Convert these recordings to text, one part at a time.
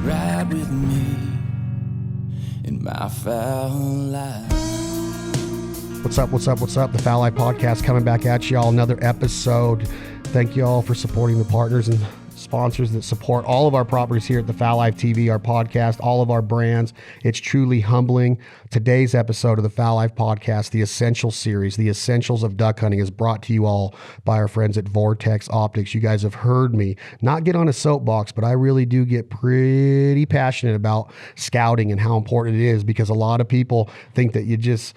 Ride with me in my foul life. What's up? The Foul Life Podcast coming back at y'all. Another episode. Thank you all for supporting the partners and sponsors that support all of our properties here at the Foul Life TV, our podcast, all of our brands. It's truly humbling. Today's episode of the Foul Life Podcast, the Essential Series, the Essentials of Duck Hunting, is brought to you all by our friends at Vortex Optics. You guys have heard me not get on a soapbox, but I really do get pretty passionate about scouting and how important it is, because a lot of people think that you just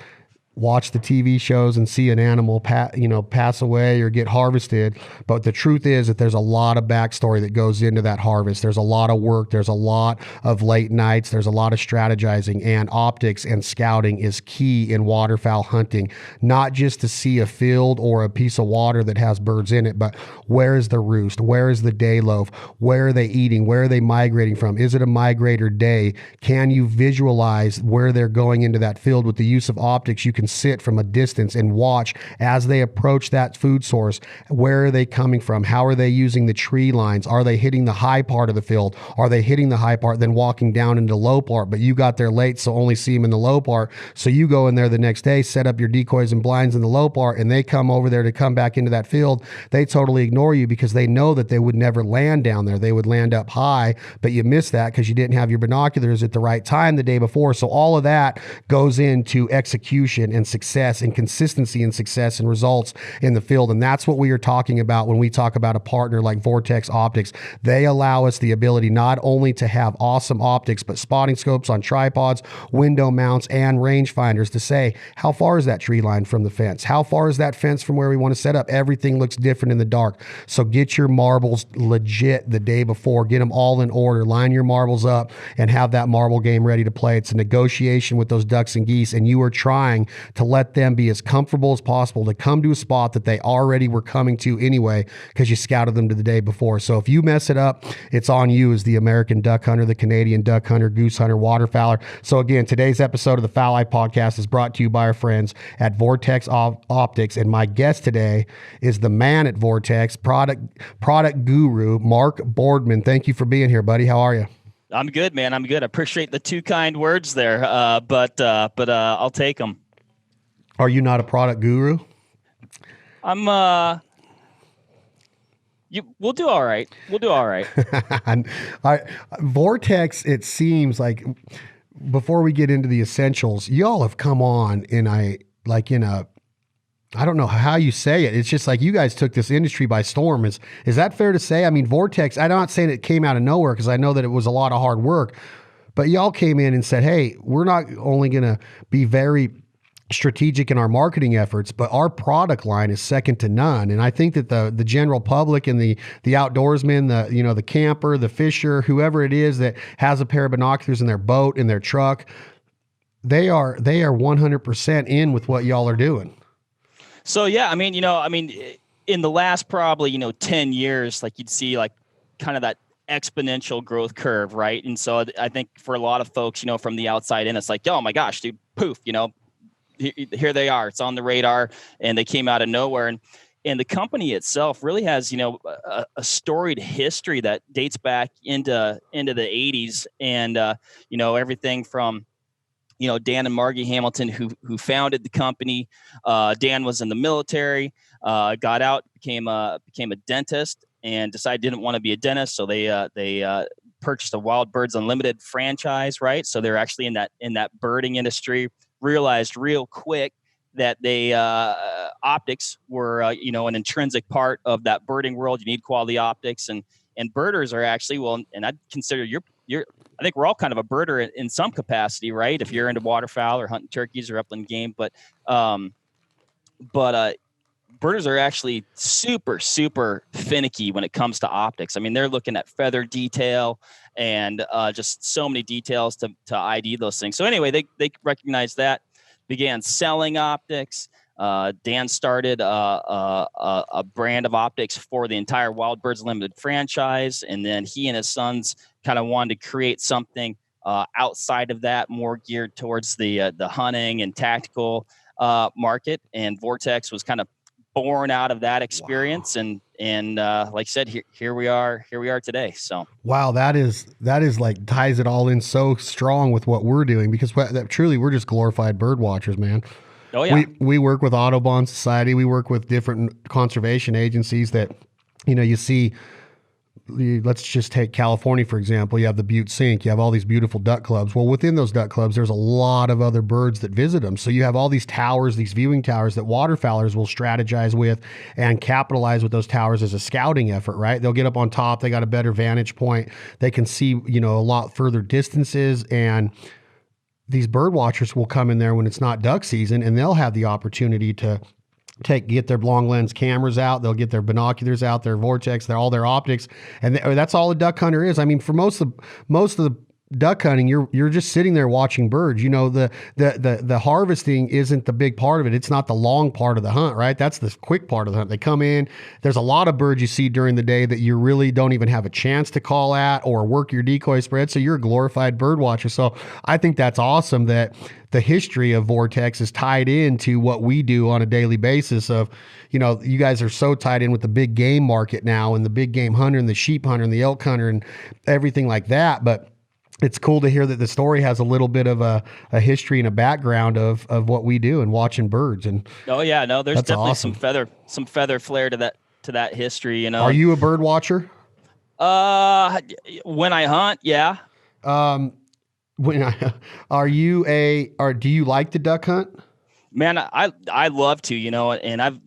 watch the TV shows and see an animal pass away or get harvested. But the truth is that there's a lot of backstory that goes into that harvest. There's a lot of work. There's a lot of late nights. There's a lot of strategizing, and optics and scouting is key in waterfowl hunting, not just to see a field or a piece of water that has birds in it, but where is the roost? Where is the day loaf? Where are they eating? Where are they migrating from? Is it a migrator day? Can you visualize where they're going into that field? With the use of optics, you can sit from a distance and watch as they approach that food source. Where are they coming from? How are they using the tree lines? Are they hitting the high part of the field? Are they hitting the high part, then walking down into the low part? But you got there late, so only see them in the low part. So you go in there the next day, set up your decoys and blinds in the low part, and they come over there to come back into that field. They totally ignore you because they know that they would never land down there. They would land up high, but you missed that because you didn't have your binoculars at the right time the day before. So all of that goes into execution and success and consistency and success and results in the field. And that's what we are talking about when we talk about a partner like Vortex Optics. They allow us the ability not only to have awesome optics, but spotting scopes on tripods, window mounts, and rangefinders to say, how far is that tree line from the fence? How far is that fence from where we want to set up? Everything looks different in the dark. So get your marbles legit the day before. Get them all in order. Line your marbles up and have that marble game ready to play. It's a negotiation with those ducks and geese, and you are trying to let them be as comfortable as possible to come to a spot that they already were coming to anyway because you scouted them to the day before. So if you mess it up, it's on you as the American duck hunter, the Canadian duck hunter, goose hunter, waterfowler. So again, today's episode of the Foul Eye Podcast is brought to you by our friends at Vortex Optics, and my guest today is the man at Vortex, product guru, Mark Boardman. Thank you for being here, buddy. How are you? I'm good, man. I'm good. I appreciate the two kind words there, but I'll take them. Are you not a product guru? I'm. We'll do all right. We'll do all right. Vortex. It seems like before we get into the essentials, y'all have come on in a I don't know how you say it. It's just like you guys took this industry by storm. Is that fair to say? I mean, Vortex, I'm not saying it came out of nowhere because I know that it was a lot of hard work, but y'all came in and said, hey, we're not only going to be very strategic in our marketing efforts, but our product line is second to none. And I think that the general public and the outdoorsman, the camper, the fisher, whoever it is that has a pair of binoculars in their boat, in their truck, they are 100% in with what y'all are doing. So, yeah, I mean, in the last probably, 10 years, like you'd see like kind of that exponential growth curve, right? And so I think for a lot of folks, from the outside in, it's like, oh my gosh, dude, poof, here they are. It's on the radar, and they came out of nowhere. And the company itself really has, a storied history that dates back into the 80s, and everything from Dan and Margie Hamilton, who founded the company. Dan was in the military, got out, became a dentist, and decided didn't want to be a dentist. So they purchased a Wild Birds Unlimited franchise, right? So they're actually in that birding industry. Realized real quick that they optics were an intrinsic part of that birding world. You need quality optics, and birders are actually and I'd consider I think we're all kind of a birder in some capacity, right? If you're into waterfowl or hunting turkeys or upland game, but birders are actually super, super finicky when it comes to optics. I mean, they're looking at feather detail and just so many details to ID those things. So anyway, they recognized that, began selling optics. Dan started a brand of optics for the entire Wild Birds Limited franchise, and then he and his sons kind of wanted to create something outside of that, more geared towards the hunting and tactical market. And Vortex was kind of born out of that experience. Wow. And like I said, here we are today. So wow, that is like ties it all in so strong with what we're doing, because truly we're just glorified bird watchers, man. Oh yeah. We work with Audubon Society. We work with different conservation agencies that, you see. Let's just take California, for example. You have the Butte Sink. You have all these beautiful duck clubs. Well, within those duck clubs, there's a lot of other birds that visit them. So you have all these towers, these viewing towers that waterfowlers will strategize with and capitalize with those towers as a scouting effort, right? They'll get up on top. They got a better vantage point. They can see, a lot further distances, and these bird watchers will come in there when it's not duck season, and they'll have the opportunity to get their long lens cameras out. They'll get their binoculars out, their Vortex, all their optics, and that's all a duck hunter is. I mean, for most of the duck hunting, you're just sitting there watching birds. The harvesting isn't the big part of it. It's not the long part of the hunt, right? That's the quick part of the hunt. They come in. There's a lot of birds you see during the day that you really don't even have a chance to call at or work your decoy spread. So you're a glorified bird watcher. So I think that's awesome that the history of Vortex is tied into what we do on a daily basis. Of, you guys are so tied in with the big game market now, and the big game hunter and the sheep hunter and the elk hunter and everything like that. But it's cool to hear that the story has a little bit of a history and a background of what we do and watching birds. And oh yeah, no, there's definitely awesome. some feather flair to that history. Are you a bird watcher? When I hunt, yeah. Do you like to duck hunt? Man, I love to, and I've,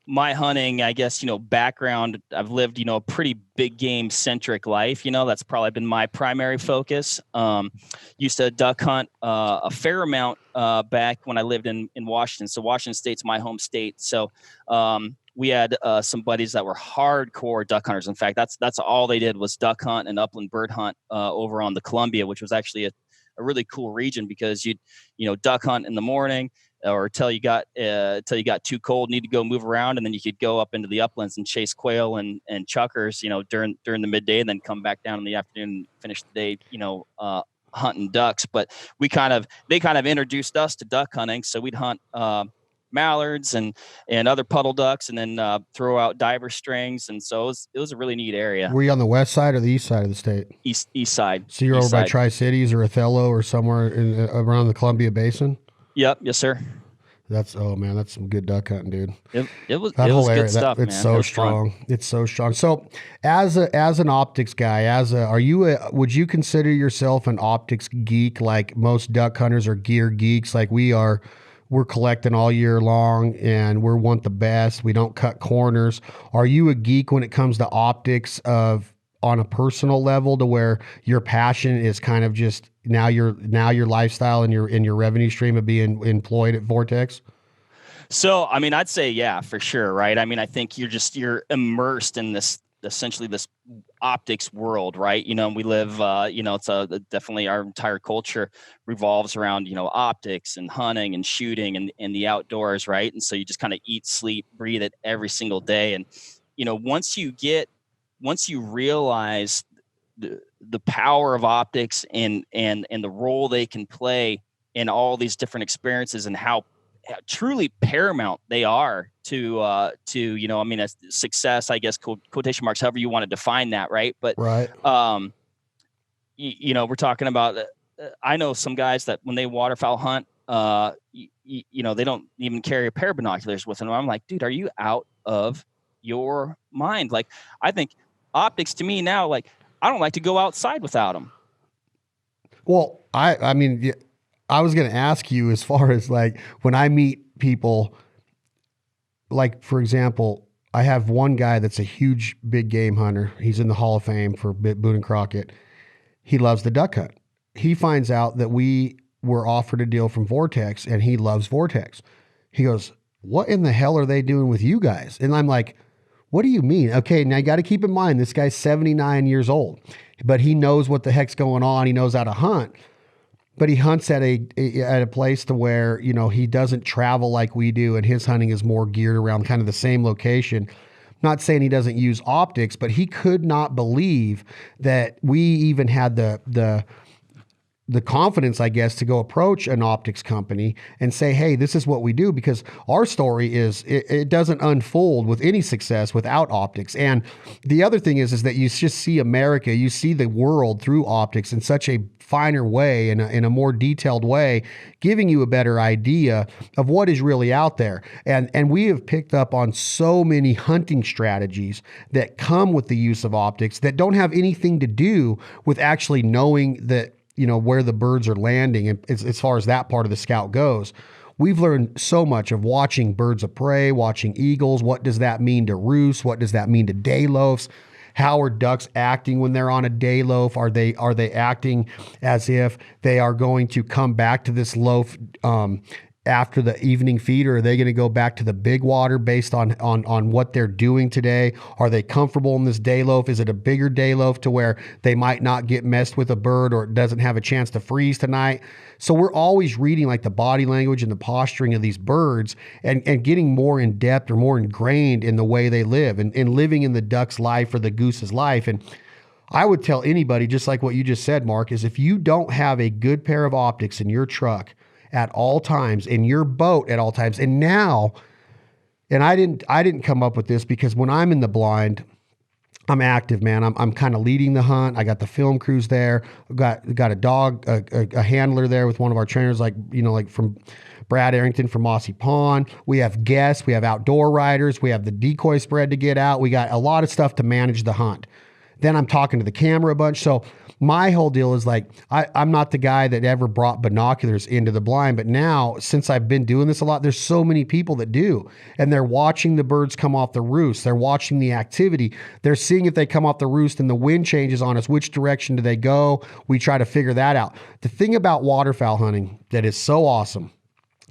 my hunting, I guess, background, I've lived, a pretty big game centric life. That's probably been my primary focus. Used to duck hunt a fair amount back when I lived in Washington. So Washington State's my home state. So we had some buddies that were hardcore duck hunters. In fact, that's all they did was duck hunt and upland bird hunt over on the Columbia, which was actually a really cool region, because you'd, duck hunt in the morning, or till you got too cold, need to go move around, and then you could go up into the uplands and chase quail and chuckers, during the midday, and then come back down in the afternoon and finish the day, hunting ducks. But they kind of introduced us to duck hunting, so we'd hunt mallards and other puddle ducks, and then throw out diver strings, and so it was a really neat area. Were you on the west side or the east side of the state? East side. So you're over by Tri-Cities or Othello or somewhere around the Columbia Basin? Yep. Yes, sir. That's some good duck hunting, dude. It was good stuff, man. It's so strong. Fun. It's so strong. So as an optics guy, would you consider yourself an optics geek like most duck hunters are gear geeks like we are? We're collecting all year long and we want the best. We don't cut corners. Are you a geek when it comes to optics on a personal level, to where your passion is kind of just now your lifestyle and your revenue stream of being employed at Vortex? So, I mean, I'd say, yeah, for sure. Right. I mean, I think you're immersed in essentially this optics world, right? We live, it's definitely our entire culture revolves around, optics and hunting and shooting and the outdoors. Right. And so you just kind of eat, sleep, breathe it every single day. And, once you realize the power of optics and the role they can play in all these different experiences, and how truly paramount they are to a success, I guess, quotation marks, however you want to define that, right? But right. We're talking about. I know some guys that when they waterfowl hunt, they don't even carry a pair of binoculars with them. I'm like, dude, are you out of your mind? Like, I think optics to me now, like, I don't like to go outside without them. Well, I mean, I was going to ask you, as far as like when I meet people, like, for example, I have one guy that's a huge big game hunter. He's in the Hall of Fame for Boone and Crockett. He loves the duck hunt. He finds out that we were offered a deal from Vortex, and he loves Vortex. He goes, what in the hell are they doing with you guys? And I'm like, what do you mean? Okay, now you got to keep in mind, this guy's 79 years old, but he knows what the heck's going on. He knows how to hunt, but he hunts at a place to where, he doesn't travel like we do, and his hunting is more geared around kind of the same location. Not saying he doesn't use optics, but he could not believe that we even had the the confidence, I guess, to go approach an optics company and say, hey, this is what we do, because our story is, it doesn't unfold with any success without optics. And the other thing is that you just see America, you see the world through optics in such a finer way, in a more detailed way, giving you a better idea of what is really out there. And we have picked up on so many hunting strategies that come with the use of optics that don't have anything to do with actually knowing that, where the birds are landing, and as far as that part of the scout goes. We've learned so much of watching birds of prey, watching eagles. What does that mean to roost? What does that mean to day loafs? How are ducks acting when they're on a day loaf? Are they acting as if they are going to come back to this loaf after the evening feed, or are they going to go back to the big water based on what they're doing today? Are they comfortable in this day loaf? Is it a bigger day loaf to where they might not get messed with a bird, or it doesn't have a chance to freeze tonight? So we're always reading like the body language and the posturing of these birds, and getting more in depth or more ingrained in the way they live, and living in the duck's life or the goose's life. And I would tell anybody, just like what you just said, Mark, is if you don't have a good pair of optics in your truck at all times, in your boat at all times. And now, and I didn't come up with this, because when I'm in the blind, I'm active, man. I'm kind of leading the hunt. I got the film crews there. I've got a dog, a handler there with one of our trainers, like from Brad Arrington from Mossy Pond. We have guests, we have outdoor riders, we have the decoy spread to get out. We got a lot of stuff to manage the hunt. Then I'm talking to the camera a bunch. So my whole deal is like, I'm not the guy that ever brought binoculars into the blind, but now, since I've been doing this a lot, there's so many people that do, and they're watching the birds come off the roost. They're watching the activity. They're seeing if they come off the roost and the wind changes on us, which direction do they go? We try to figure that out. The thing about waterfowl hunting that is so awesome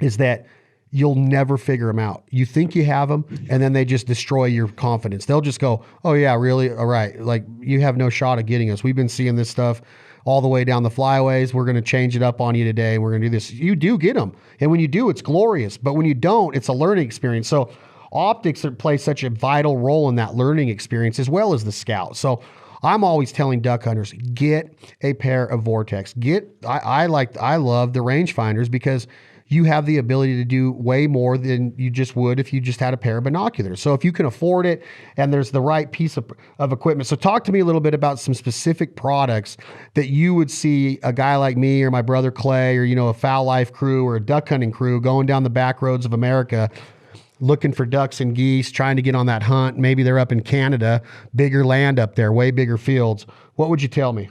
is that you'll never figure them out. You think you have them, and then they just destroy your confidence. They'll just go, oh yeah, really? All right. Like, you have no shot of getting us. We've been seeing this stuff all the way down the flyways. We're going to change it up on you today, and we're going to do this. You do get them. And when you do, it's glorious. But when you don't, it's a learning experience. So optics play such a vital role in that learning experience, as well as the scout. So I'm always telling duck hunters, get a pair of Vortex. I love the rangefinders, because you have the ability to do way more than you just would if you just had a pair of binoculars. So if you can afford it, and there's the right piece of equipment. So talk to me a little bit about some specific products that you would see a guy like me, or my brother Clay, or, a fowl life crew, or a duck hunting crew going down the back roads of America, looking for ducks and geese, trying to get on that hunt. Maybe they're up in Canada, bigger land up there, way bigger fields. What would you tell me?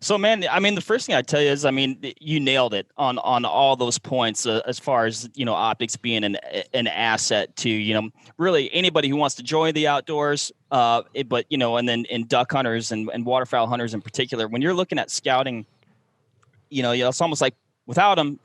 So, man, I mean, the first thing I'd tell you is, I mean, you nailed it on all those points, as far as, optics being an asset to, really anybody who wants to join the outdoors, but, and then in duck hunters and waterfowl hunters in particular, when you're looking at scouting, it's almost like without them,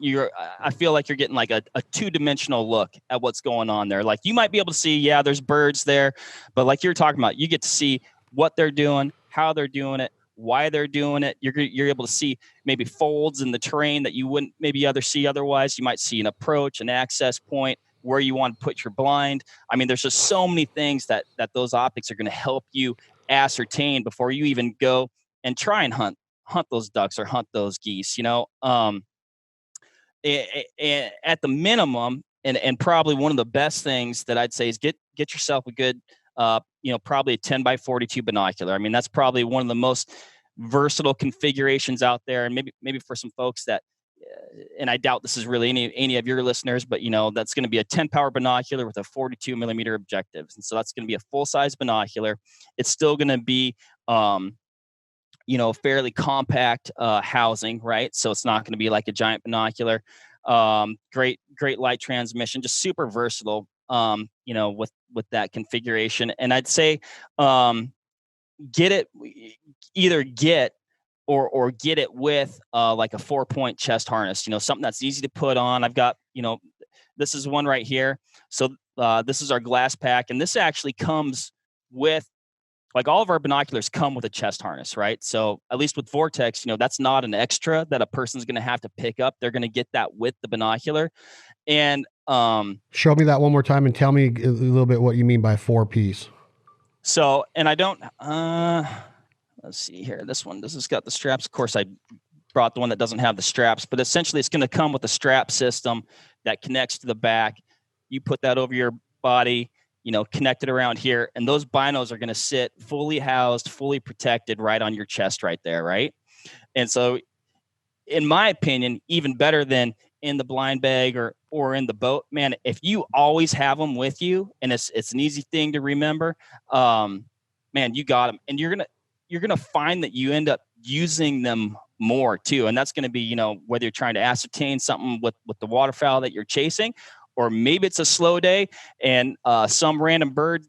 I feel like you're getting like a two-dimensional look at what's going on there. Like, you might be able to see, yeah, there's birds there, but like you're talking about, you get to see what they're doing, how they're doing it, why they're doing it. You're able to see maybe folds in the terrain that you wouldn't maybe see otherwise. You might see an approach, an access point, where you want to put your blind. I mean, there's just so many things that those optics are going to help you ascertain before you even go and try and hunt those ducks or hunt those geese. At the minimum, and probably one of the best things that I'd say is get yourself a good probably a 10 by 42 binocular. I mean, that's probably one of the most versatile configurations out there. And maybe for some folks that, and I doubt this is really any of your listeners, but that's going to be a 10 power binocular with a 42 millimeter objective. And so that's going to be a full size binocular. It's still going to be, fairly compact housing, right? So it's not going to be like a giant binocular. Great light transmission, just super versatile. With that configuration. And I'd say, get it with like a 4-point chest harness, something that's easy to put on. I've got, this is one right here. So this is our glass pack. And this actually comes with, like, all of our binoculars come with a chest harness, right? So at least with Vortex, that's not an extra that a person's going to have to pick up. They're going to get that with the binocular. And show me that one more time and tell me a little bit what you mean by 4-piece. So, and I don't, let's see here. This has got the straps. Of course, I brought the one that doesn't have the straps, but essentially it's going to come with a strap system that connects to the back. You put that over your body, connect it around here, and those binos are going to sit fully housed, fully protected right on your chest right there, right? And so, in my opinion, even better than in the blind bag or in the boat, man, if you always have them with you, and it's an easy thing to remember, man, you got them, and you're gonna find that you end up using them more too. And that's going to be, whether you're trying to ascertain something with the waterfowl that you're chasing, or maybe it's a slow day and some random bird,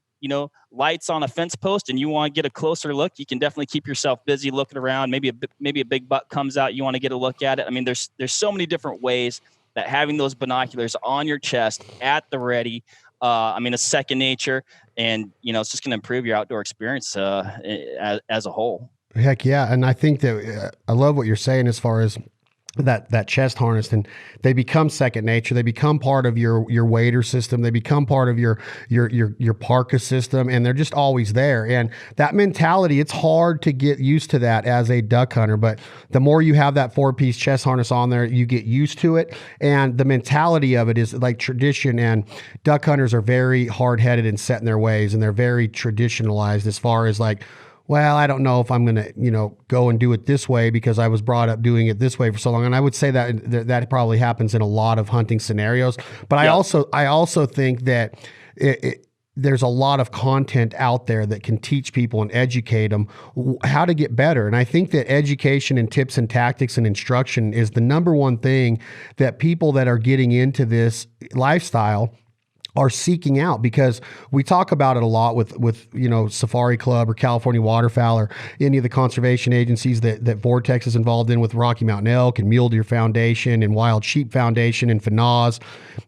lights on a fence post and you want to get a closer look. You can definitely keep yourself busy looking around. Maybe a big buck comes out. You want to get a look at it. I mean, there's so many different ways that having those binoculars on your chest at the ready, it's second nature, and, it's just going to improve your outdoor experience as a whole. Heck yeah. And I think that I love what you're saying as far as that chest harness, and they become second nature. They become part of your wader system. They become part of your parka system, and they're just always there. And that mentality, it's hard to get used to that as a duck hunter, but the more you have that 4-piece chest harness on there, you get used to it. And the mentality of it is like tradition, and duck hunters are very hard-headed and set in their ways, and they're very traditionalized as far as like, well, I don't know if I'm going to, go and do it this way because I was brought up doing it this way for so long. And I would say that probably happens in a lot of hunting scenarios. But I also think that there's a lot of content out there that can teach people and educate them how to get better. And I think that education and tips and tactics and instruction is the number one thing that people that are getting into this lifestyle are seeking out, because we talk about it a lot with Safari Club or California Waterfowl or any of the conservation agencies that Vortex is involved in, with Rocky Mountain Elk and Mule Deer Foundation and Wild Sheep Foundation and FNAWS.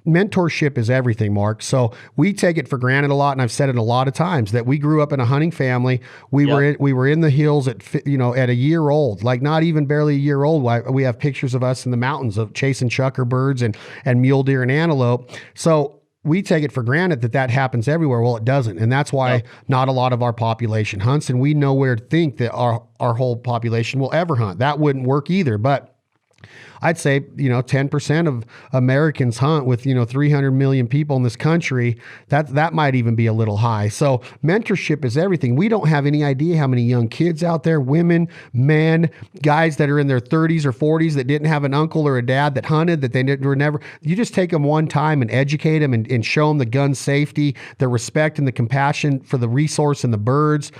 Mentorship is everything, Mark. So we take it for granted a lot, and I've said it a lot of times that we grew up in a hunting family. We were in the hills at a year old, like not even barely a year old. We have pictures of us in the mountains of chasing chukar birds and mule deer and antelope. So we take it for granted that happens everywhere. Well, it doesn't. And that's why not a lot of our population hunts. And we nowhere to think that our whole population will ever hunt. That wouldn't work either. But I'd say, 10% of Americans hunt with, 300 million people in this country. That might even be a little high. So mentorship is everything. We don't have any idea how many young kids out there, women, men, guys that are in their 30s or 40s that didn't have an uncle or a dad that hunted, that they were never, you just take them one time and educate them and show them the gun safety, the respect and the compassion for the resource and the birds.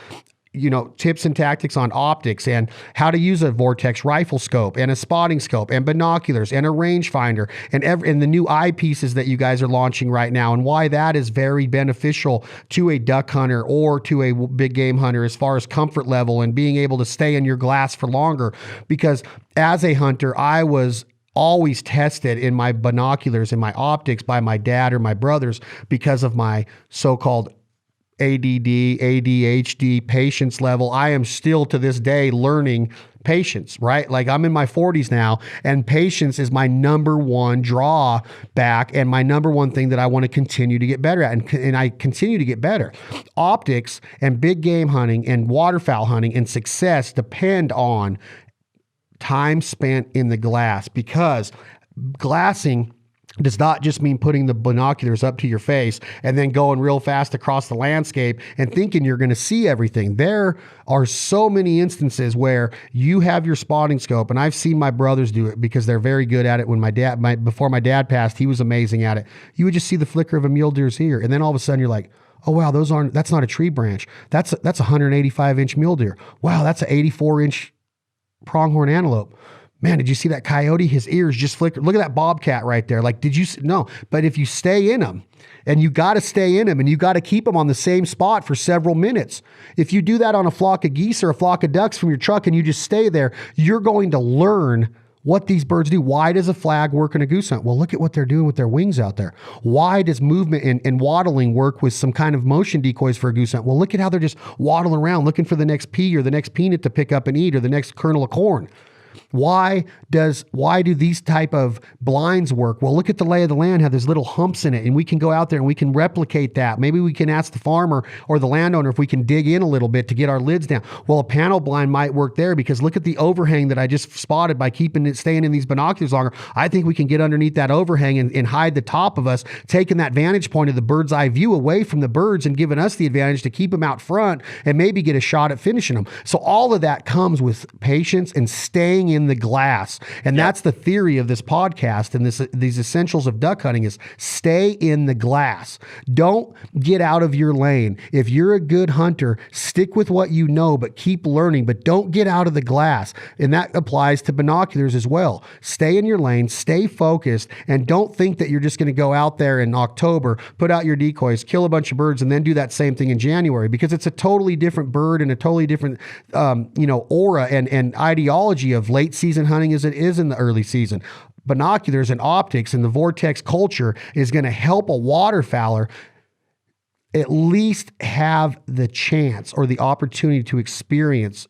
Tips and tactics on optics and how to use a Vortex rifle scope and a spotting scope and binoculars and a rangefinder and the new eyepieces that you guys are launching right now, and why that is very beneficial to a duck hunter or to a big game hunter as far as comfort level and being able to stay in your glass for longer. Because as a hunter, I was always tested in my binoculars and my optics by my dad or my brothers because of my so-called ADD, ADHD, patience level. I am still to this day learning patience, right? Like I'm in my 40s now, and patience is my number one drawback and my number one thing that I want to continue to get better at. And I continue to get better. Optics and big game hunting and waterfowl hunting and success depend on time spent in the glass, because glassing does not just mean putting the binoculars up to your face and then going real fast across the landscape and thinking you're going to see everything. There are so many instances where you have your spotting scope, and I've seen my brothers do it because they're very good at it. Before my dad passed, he was amazing at it. You would just see the flicker of a mule deer's ear, and then all of a sudden you're like, oh wow, that's not a tree branch. That's a 185-inch mule deer. Wow, that's an 84-inch pronghorn antelope. Man, did you see that coyote? His ears just flickered. Look at that bobcat right there. Like, did you? No, but if you stay in them, and you got to stay in them, and you got to keep them on the same spot for several minutes. If you do that on a flock of geese or a flock of ducks from your truck and you just stay there, you're going to learn what these birds do. Why does a flag work in a goose hunt? Well, look at what they're doing with their wings out there. Why does movement and waddling work with some kind of motion decoys for a goose hunt? Well, look at how they're just waddling around looking for the next pea or the next peanut to pick up and eat or the next kernel of corn. Why do these type of blinds work? Well, look at the lay of the land, how there's little humps in it, and we can go out there and we can replicate that. Maybe we can ask the farmer or the landowner if we can dig in a little bit to get our lids down. Well, a panel blind might work there because look at the overhang that I just spotted by staying in these binoculars longer. I think we can get underneath that overhang and hide the top of us, taking that vantage point of the bird's eye view away from the birds and giving us the advantage to keep them out front and maybe get a shot at finishing them. So all of that comes with patience and staying in the glass. And that's the theory of this podcast and these essentials of duck hunting is stay in the glass. Don't get out of your lane. If you're a good hunter, stick with what you know, but keep learning, but don't get out of the glass. And that applies to binoculars as well. Stay in your lane, stay focused, and don't think that you're just going to go out there in October, put out your decoys, kill a bunch of birds, and then do that same thing in January, because it's a totally different bird and a totally different, aura and ideology of late season hunting as it is in the early season. Binoculars and optics and the Vortex culture is going to help a waterfowler at least have the chance or the opportunity to experience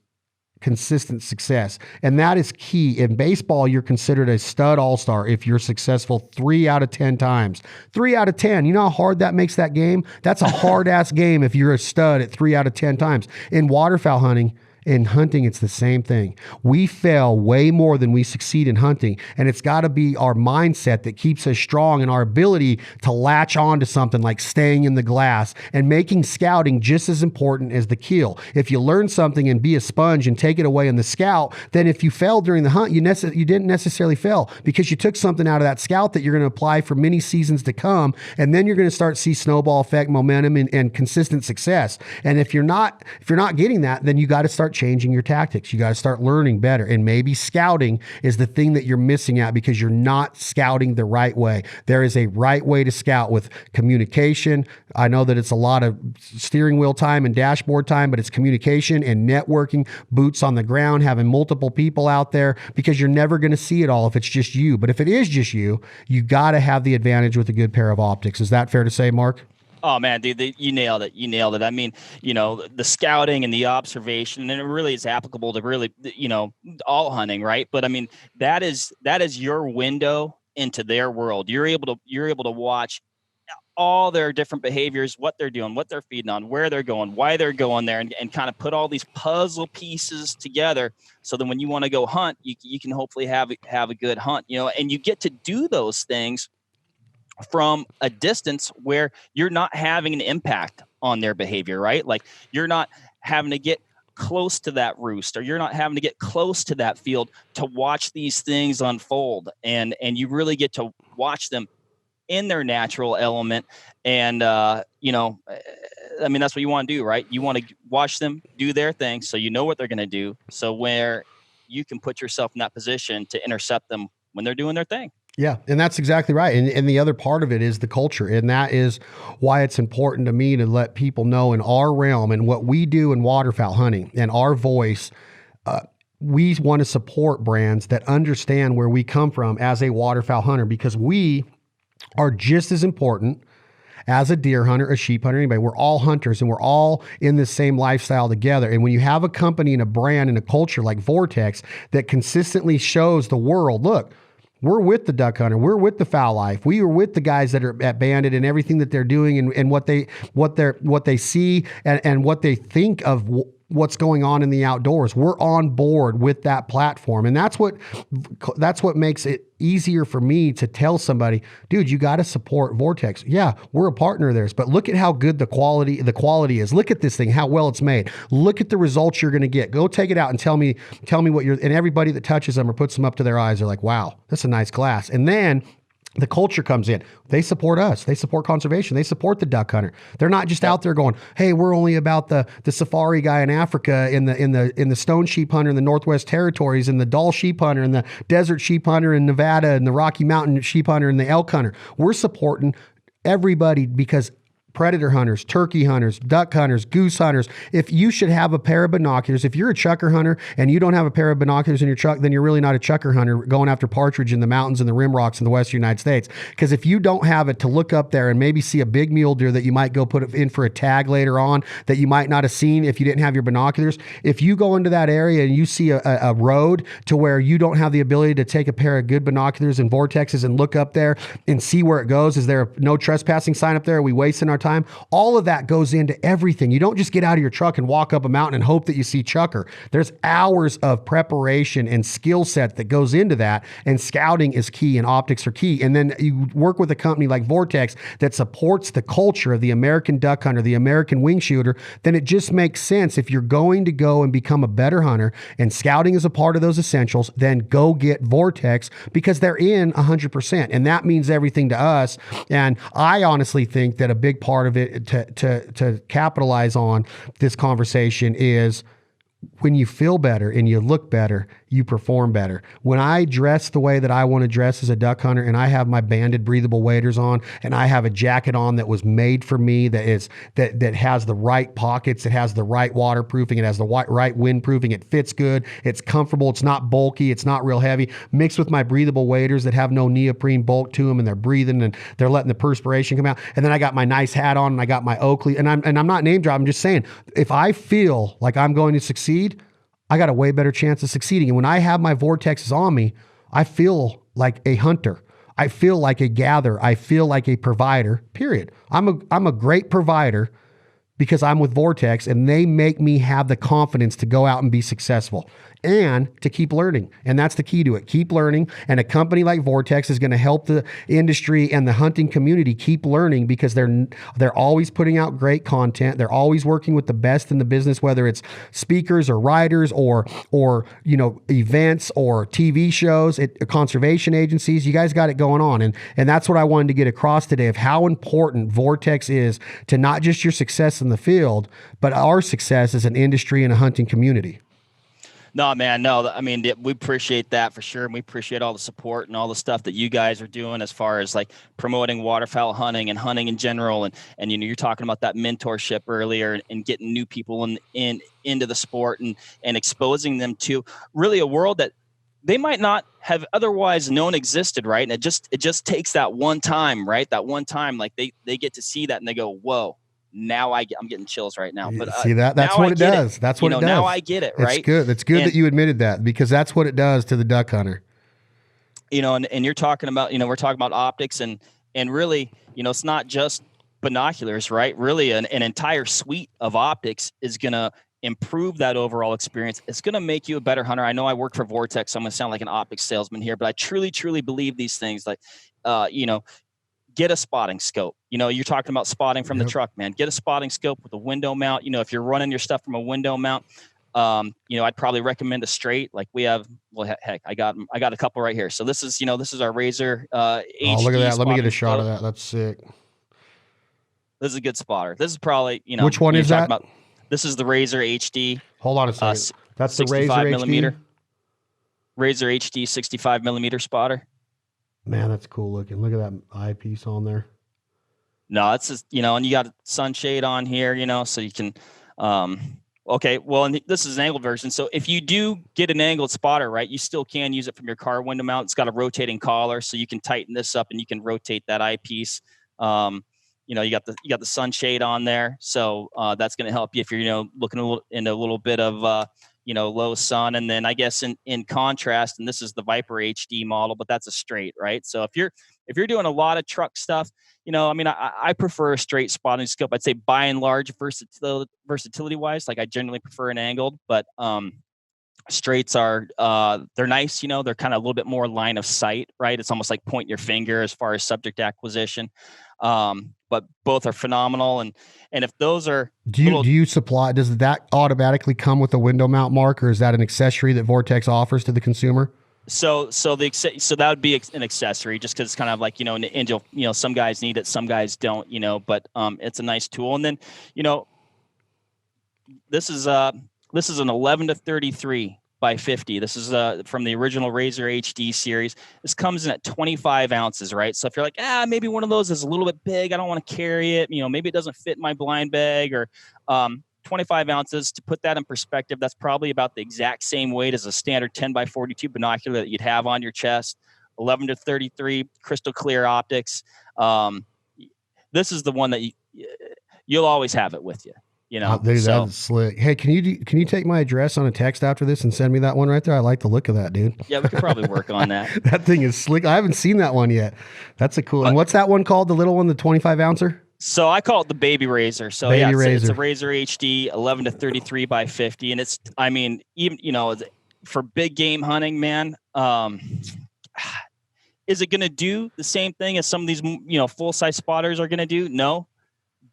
consistent success. And that is key. In baseball, you're considered a stud all-star if you're successful 3 out of 10 times. 3 out of 10. You know how hard that makes that game? That's a hard-ass game if you're a stud at 3 out of 10 times. In waterfowl hunting, in hunting, it's the same thing. We fail way more than we succeed in hunting, and it's got to be our mindset that keeps us strong and our ability to latch on to something like staying in the glass and making scouting just as important as the kill. If you learn something and be a sponge and take it away in the scout, then if you fail during the hunt, you didn't necessarily fail because you took something out of that scout that you're going to apply for many seasons to come, and then you're going to start to see snowball effect, momentum, and consistent success. And if you're not getting that, then you got to start changing your tactics. You got to start learning better. And maybe scouting is the thing that you're missing out because you're not scouting the right way. There is a right way to scout with communication. I know that it's a lot of steering wheel time and dashboard time, but it's communication and networking, boots on the ground, having multiple people out there, because you're never going to see it all if it's just you. But if it is just you got to have the advantage with a good pair of optics. Is that fair to say, Mark? Oh man, dude, you nailed it. You nailed it. I mean, the scouting and the observation, and it really is applicable to really, all hunting, right? But I mean, that is your window into their world. You're able to watch all their different behaviors, what they're doing, what they're feeding on, where they're going, why they're going there, and kind of put all these puzzle pieces together. So then when you want to go hunt, you can hopefully have a good hunt, and you get to do those things from a distance where you're not having an impact on their behavior, right? Like you're not having to get close to that roost, or you're not having to get close to that field to watch these things unfold. And you really get to watch them in their natural element. And, that's what you want to do, right? You want to watch them do their thing so you know what they're going to do. So where you can put yourself in that position to intercept them when they're doing their thing. Yeah, and that's exactly right. And the other part of it is the culture. And that is why it's important to me to let people know in our realm and what we do in waterfowl hunting and our voice, we want to support brands that understand where we come from as a waterfowl hunter, because we are just as important as a deer hunter, a sheep hunter, anybody. We're all hunters and we're all in the same lifestyle together. And when you have a company and a brand and a culture like Vortex that consistently shows the world, look, we're with the duck hunter. We're with the fowl life. We are with the guys that are at Bandit and everything that they're doing and what they see and what they think of what's going on in the outdoors. We're on board with that platform. And that's what makes it easier for me to tell somebody, dude, you got to support Vortex. Yeah, we're a partner of theirs, but look at how good the quality is. Look at this thing, how well it's made. Look at the results you're going to get. Go take it out and tell me what and everybody that touches them or puts them up to their eyes are like, wow, that's a nice glass. And then the culture comes in. They support us. They support conservation. They support the duck hunter. They're not just out there going, "Hey, we're only about the safari guy in Africa, in the stone sheep hunter in the Northwest Territories, and the Dall sheep hunter, and the desert sheep hunter in Nevada, and the Rocky Mountain sheep hunter, and the elk hunter." We're supporting everybody because predator hunters, turkey hunters, duck hunters, goose hunters. If you should have a pair of binoculars, if you're a chucker hunter and you don't have a pair of binoculars in your truck, then you're really not a chucker hunter going after partridge in the mountains and the rim rocks in the western United States. Because if you don't have it to look up there and maybe see a big mule deer that you might go put in for a tag later on that you might not have seen if you didn't have your binoculars, if you go into that area and you see a road to where you don't have the ability to take a pair of good binoculars and vortexes and look up there and see where it goes, is there no trespassing sign up there? Are we wasting our time? All of that goes into everything. You don't just get out of your truck and walk up a mountain and hope that you see chucker. There's hours of preparation and skill set that goes into that, and scouting is key and optics are key. And then you work with a company like Vortex that supports the culture of the American duck hunter, the American wing shooter, then it just makes sense. If you're going to go and become a better hunter and scouting is a part of those essentials, then go get Vortex because they're in 100%. And that means everything to us. And I honestly think that a big part of it to capitalize on this conversation is when you feel better and you look better, you perform better. When I dress the way that I want to dress as a duck hunter, and I have my banded breathable waders on, and I have a jacket on that was made for me, that has the right pockets, it has the right waterproofing, it has the right windproofing, it fits good, it's comfortable, it's not bulky, it's not real heavy, mixed with my breathable waders that have no neoprene bulk to them, and they're breathing and they're letting the perspiration come out. And then I got my nice hat on and I got my Oakley, and I'm not name dropping, I'm just saying, if I feel like I'm going to succeed, I got a way better chance of succeeding. And when I have my vortexes on me, I feel like a hunter. I feel like a gatherer. I feel like a provider, period. I'm a great provider because I'm with Vortex, and they make me have the confidence to go out and be successful and to keep learning. And that's the key to it. Keep learning. And a company like Vortex is going to help the industry and the hunting community keep learning because they're always putting out great content. They're always working with the best in the business, whether it's speakers or writers or events or TV shows, conservation agencies. You guys got it going on. And that's what I wanted to get across today, of how important Vortex is to not just your success in the field, but our success as an industry and a hunting community. No, man, no. I mean, we appreciate that for sure. And we appreciate all the support and all the stuff that you guys are doing as far as like promoting waterfowl hunting and hunting in general. And you're talking about that mentorship earlier and getting new people into the sport and exposing them to really a world that they might not have otherwise known existed, right? And it just takes that one time, right? That one time, like they get to see that and they go, whoa. Now I'm getting chills right now. But see that's what it does. That's what it does. Now I get it, right? It's good. It's good that you admitted that, because that's what it does to the duck hunter. And you're talking about, we're talking about optics and really, it's not just binoculars, right? Really an entire suite of optics is going to improve that overall experience. It's going to make you a better hunter. I know I work for Vortex, so I'm going to sound like an optics salesman here, but I truly, truly believe these things like, get a spotting scope. You're talking about spotting from the truck, man. Get a spotting scope with a window mount. If you're running your stuff from a window mount, I'd probably recommend a straight. Like we have, heck, I got a couple right here. So this is our Razor HD. Oh, look at that. Let me get a shot scope. of that. That's sick. This is a good spotter. This is probably, which one is that? This is the Razor HD. Hold on a second. That's the Razor millimeter. HD? Razor HD 65 millimeter spotter. Man, that's cool looking. Look at that eyepiece on there. No, it's just, and you got a sunshade on here, so you can, okay. Well, and this is an angled version. So if you do get an angled spotter, right, you still can use it from your car window mount. It's got a rotating collar, so you can tighten this up and you can rotate that eyepiece. You got the sunshade on there. So, that's going to help you if you're, looking into a little bit of, low sun. And then I guess in contrast, and this is the Viper HD model, but that's a straight, right? So if you're doing a lot of truck stuff, I prefer a straight spotting scope. I'd say by and large, versatility wise, like I generally prefer an angled, but straights are they're nice. They're kind of a little bit more line of sight, right? It's almost like point your finger as far as subject acquisition. But both are phenomenal. And if those are, does that automatically come with a window mount mark, or is that an accessory that Vortex offers to the consumer? So that would be an accessory, just because it's kind of like, and some guys need it, some guys don't, but it's a nice tool. And then, this is an 11 to 33 by 50. This is from the original Razor HD series. This comes in at 25 ounces, right? So if you're like, maybe one of those is a little bit big, I don't want to carry it, maybe it doesn't fit in my blind bag, or 25 ounces, to put that in perspective, that's probably about the exact same weight as a standard 10 by 42 binocular that you'd have on your chest. 11 to 33 crystal clear optics. This is the one that you'll always have it with you. Dude, that's slick. Hey, can you take my address on a text after this and send me that one right there? I like the look of that, dude. Yeah, we could probably work on that. That thing is slick. I haven't seen that one yet. That's a cool. And what's that one called? The little one, the 25 ouncer? So I call it the baby Razor. So it's a Razor HD 11 to 33 by 50. And it's, even, for big game hunting, man, is it going to do the same thing as some of these, full-size spotters are going to do? No,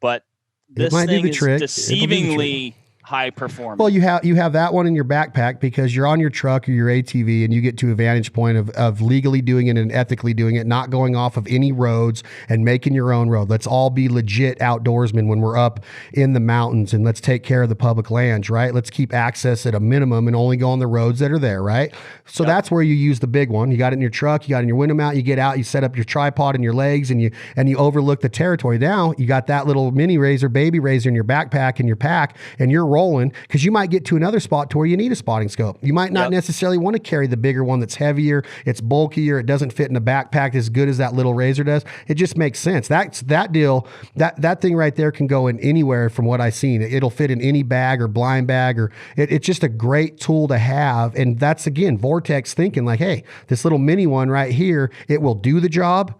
but this thing is deceivingly high performance. Well, you have that one in your backpack because you're on your truck or your ATV and you get to a vantage point of legally doing it and ethically doing it, not going off of any roads and making your own road. Let's all be legit outdoorsmen when we're up in the mountains, and let's take care of the public lands, right? Let's keep access at a minimum and only go on the roads that are there, right? So that's where you use the big one. You got it in your truck, you got it in your window mount, you get out, you set up your tripod and your legs, and you overlook the territory. Now you got that little mini Razor, baby Razor in your backpack and your pack, and you're rolling, because you might get to another spot to where you need a spotting scope. You might not necessarily want to carry the bigger one that's heavier, it's bulkier, it doesn't fit in a backpack as good as that little Razor does. It just makes sense. That deal, that thing right there can go in anywhere from what I've seen. It'll fit in any bag or blind bag, or it's just a great tool to have. And that's, again, Vortex thinking like, hey, this little mini one right here, it will do the job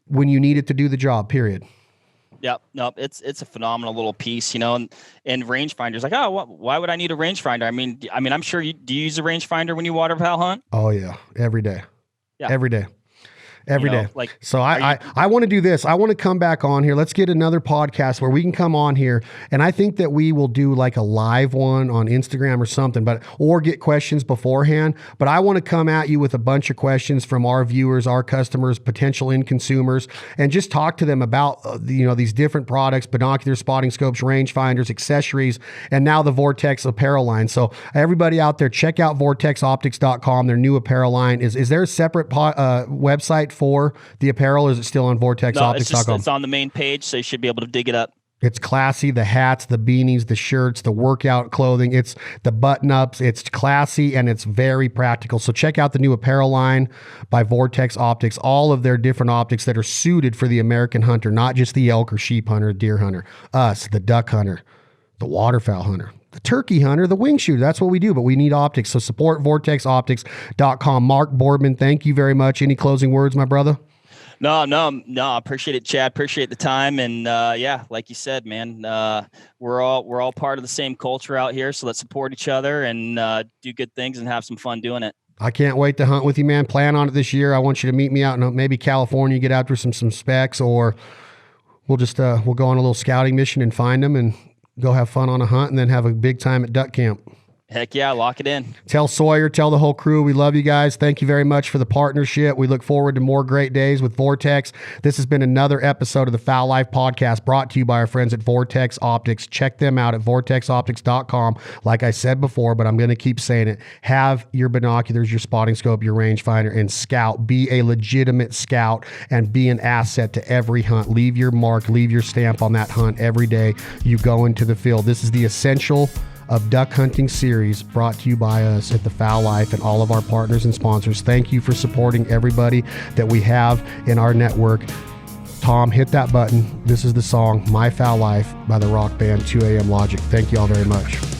when you need it to do the job, period. Yep. No, it's a phenomenal little piece, and rangefinder's like, why would I need a rangefinder? I mean, I'm sure do you use a rangefinder when you waterfowl hunt? Oh yeah. Every day. Yeah. Every day. Every day. Like, so I want to do this. I want to come back on here. Let's get another podcast where we can come on here. And I think that we will do like a live one on Instagram or something, or get questions beforehand. But I want to come at you with a bunch of questions from our viewers, our customers, potential end consumers, and just talk to them about, these different products, binoculars, spotting scopes, rangefinders, accessories, and now the Vortex apparel line. So everybody out there, check out vortexoptics.com, their new apparel line. Is there a separate website for the apparel, or is it still on vortexoptics.com? It's on the main page, so you should be able to dig it up. It's classy. The hats, the beanies, the shirts, the workout clothing, it's the button-ups. It's classy and it's very practical. So check out the new apparel line by Vortex Optics, all of their different optics that are suited for the American hunter, not just the elk or sheep hunter, deer hunter, us, the duck hunter, the waterfowl hunter, the turkey hunter, the wing shooter. That's what we do, but we need optics. So support vortexoptics.com. Mark Boardman, thank you very much. Any closing words, my brother? No. I appreciate it, Chad. Appreciate the time. And like you said, man, we're all part of the same culture out here. So let's support each other and do good things and have some fun doing it. I can't wait to hunt with you, man. Plan on it this year. I want you to meet me out in maybe California, get after some specs, or we'll just we'll go on a little scouting mission and find them and go have fun on a hunt and then have a big time at duck camp. Heck yeah, lock it in. Tell Sawyer, tell the whole crew, we love you guys. Thank you very much for the partnership. We look forward to more great days with Vortex. This has been another episode of the Fowl Life Podcast, brought to you by our friends at Vortex Optics. Check them out at vortexoptics.com. Like I said before, but I'm going to keep saying it. Have your binoculars, your spotting scope, your rangefinder, and scout. Be a legitimate scout and be an asset to every hunt. Leave your mark, leave your stamp on that hunt every day you go into the field. This is the Essential of Duck Hunting series, brought to you by us at the Fowl Life and all of our partners and sponsors. Thank you for supporting everybody that we have in our network. Tom, hit that button. This is the song My Fowl Life by the rock band 2AM Logic. Thank you all very much.